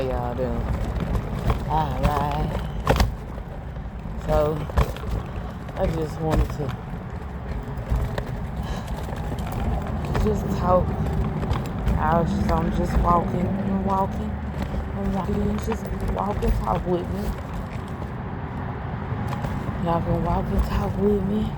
y'all doing? Alright. So, I just wanted to just talk. I'm just walking and walking and walking. Just walk and talk with me. Y'all can walk and talk with me.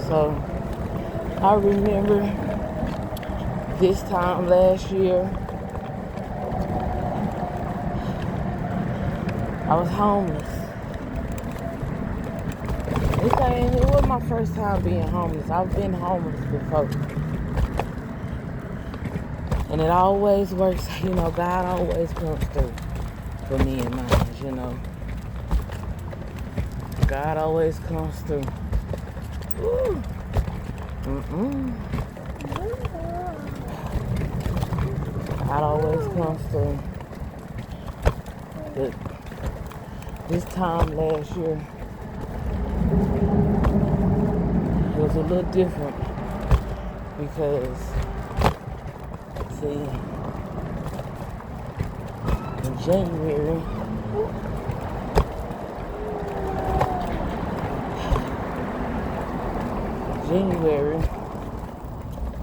So, I remember this time last year, I was homeless. It wasn't my first time being homeless. I've been homeless before. And it always works, God always comes through for me and mine, God always comes through. Ooh. God always comes through. But this time last year, it was a little different because, see, in January,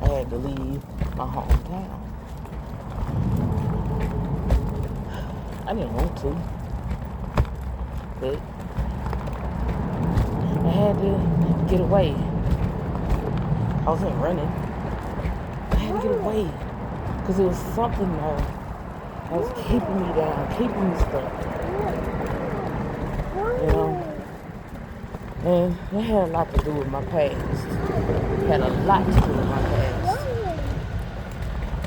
I had to leave my hometown. I didn't want to, but I had to get away. I wasn't running. I had to get away because it was something that was keeping me down, keeping me stuck. And it had a lot to do with my past. It had a lot to do with my past.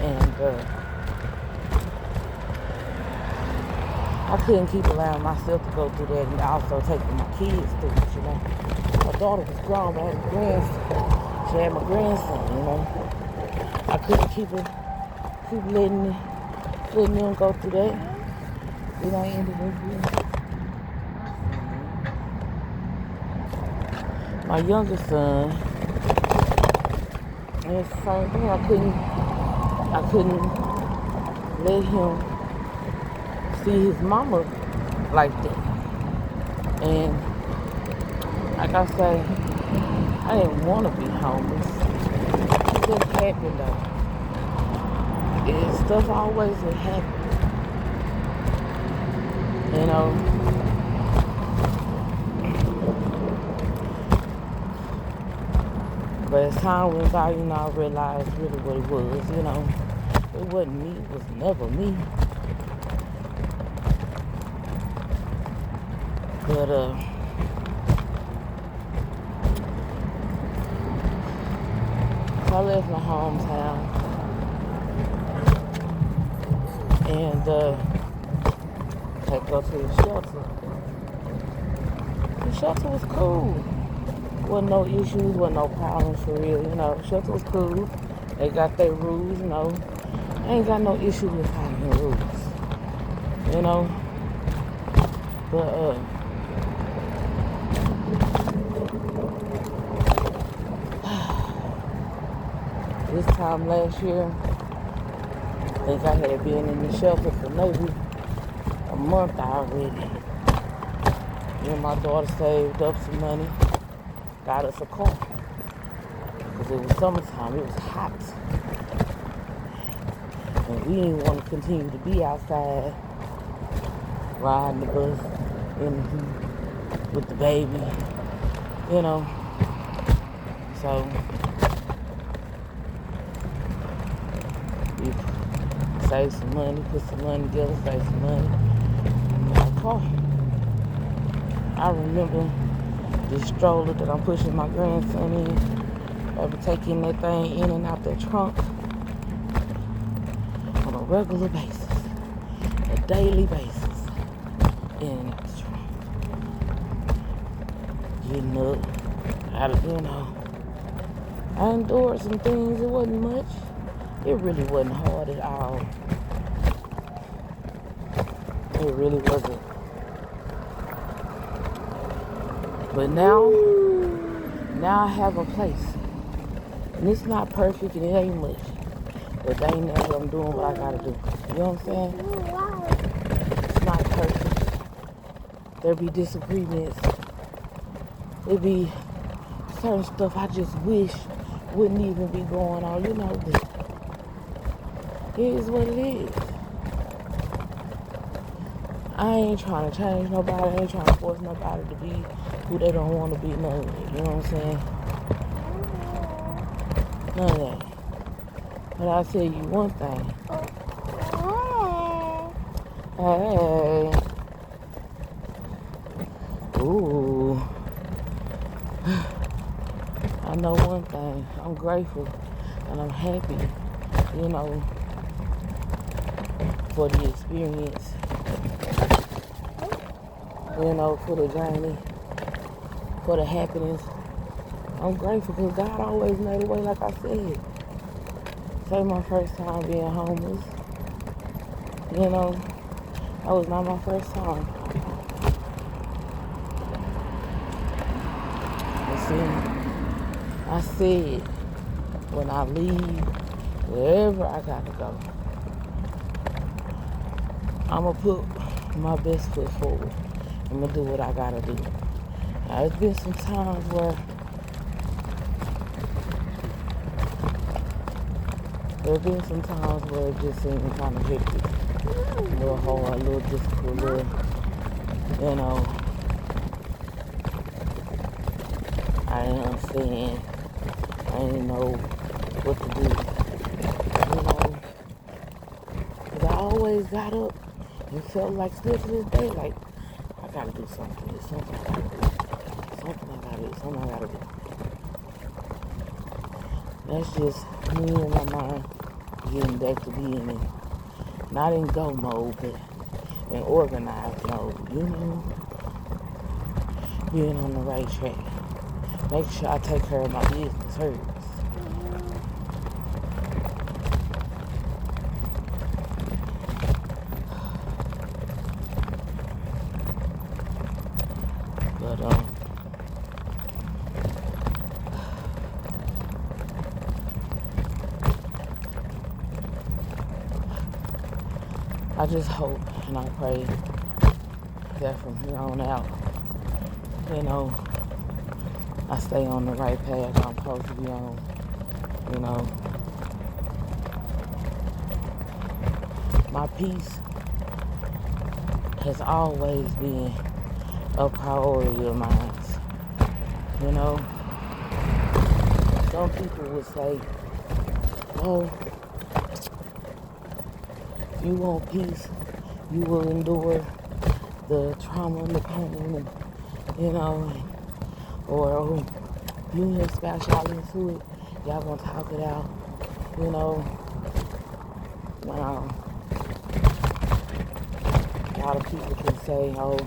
And I couldn't keep allowing myself to go through that and also taking my kids through it, My daughter was grown, but I had a grandson. She had my grandson, I couldn't keep letting them go through that. I ended up my youngest son, and it's the same thing. I couldn't let him see his mama like that. And like I say, I didn't want to be homeless. It just happened though. And stuff always would happen. But as time went by, I realized really what it was, It wasn't me, it was never me. But, so I left my hometown and had to go to the shelter. The shelter was cool. Wasn't no issues, wasn't no problems for real, Shelter was cool. They got their rules, I ain't got no issue with following rules, But, this time last year, I think I had been in the shelter for maybe a month already. Me and my daughter saved up some money, got us a car. Because it was summertime, it was hot. And we didn't want to continue to be outside, riding the bus with the baby, So, we saved some money, put some money together, saved some money, and got a car. I remember this stroller that I'm pushing my grandson in. I be taking that thing in and out that trunk on a regular basis, a daily basis, in and out the trunk. Getting up, out of, I endured some things. It wasn't much. It really wasn't hard at all. It really wasn't. But now I have a place. And it's not perfect and it ain't much. But that ain't never I'm doing what I gotta do. You know what I'm saying? It's not perfect. There be disagreements. There be certain stuff I just wish wouldn't even be going on. You know, but it is what it is. I ain't trying to change nobody. I ain't trying to force nobody to be who they don't want to be. None of it. You know what I'm saying? None of that. But I'll tell you one thing. Hey. Ooh. I know one thing. I'm grateful and I'm happy, you know, for the experience, you know, for the journey, for the happiness. I'm grateful because God always made a way, like I said. Say my first time being homeless, you know, that was not my first time. And see, I said, when I leave, wherever I gotta go, I'ma put my best foot forward. I'ma do what I gotta do. Now, there's been some times where it just seemed kind of hectic, a little hard, a little difficult, a little, you know, I didn't understand. I didn't know what to do, you know, because I always got up and felt like, still to this day, like, I gotta do something. There's something I gotta do. Something I gotta do. That's just me and my mind getting back to being in, not in go mode, but in organized mode, you know, being on the right track. Make sure I take care of my business first. But, I just hope and I pray that from here on out, you know, I stay on the right path I'm supposed to be on, you know. My peace has always been a priority of mine, you know. Some people would say, oh, if you want peace, you will endure the trauma and the pain, and, you know, or oh, you and your spouse, y'all into it, y'all gonna talk it out, you know. A lot of people can say, oh,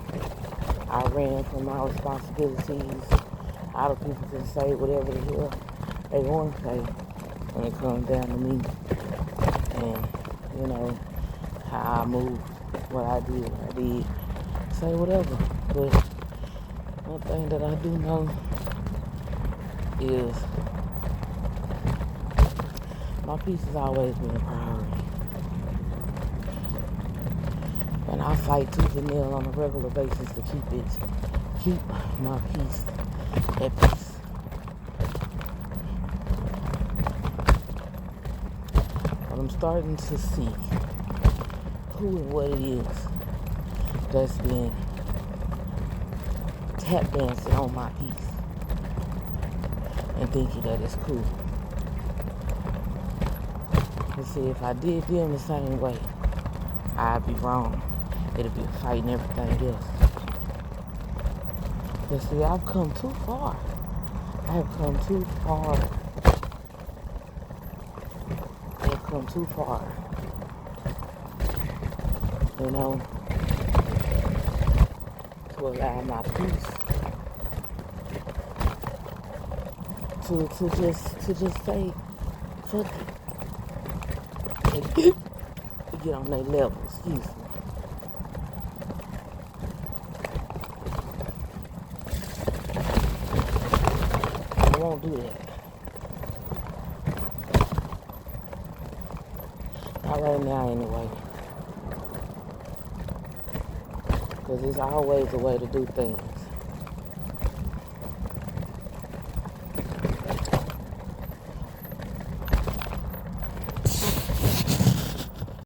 I ran from my responsibilities. A lot of people can say whatever the hell they want to say when it comes down to me. And, you know, how I moved, what I did. Say whatever. But one thing that I do know is my peace has always been a priority. And I fight tooth and nail on a regular basis to keep my peace at peace. But I'm starting to see who and what it is that's been tap dancing on my peace and thinking that it's cool. You see, if I did them the same way, I'd be wrong. It'd be a fight and everything else. But see, I've come too far. I have come too far. You know, to allow my peace to just say, fuck it. And get on their level, excuse me. don't do that. Not right now, anyway. Because there's always a way to do things.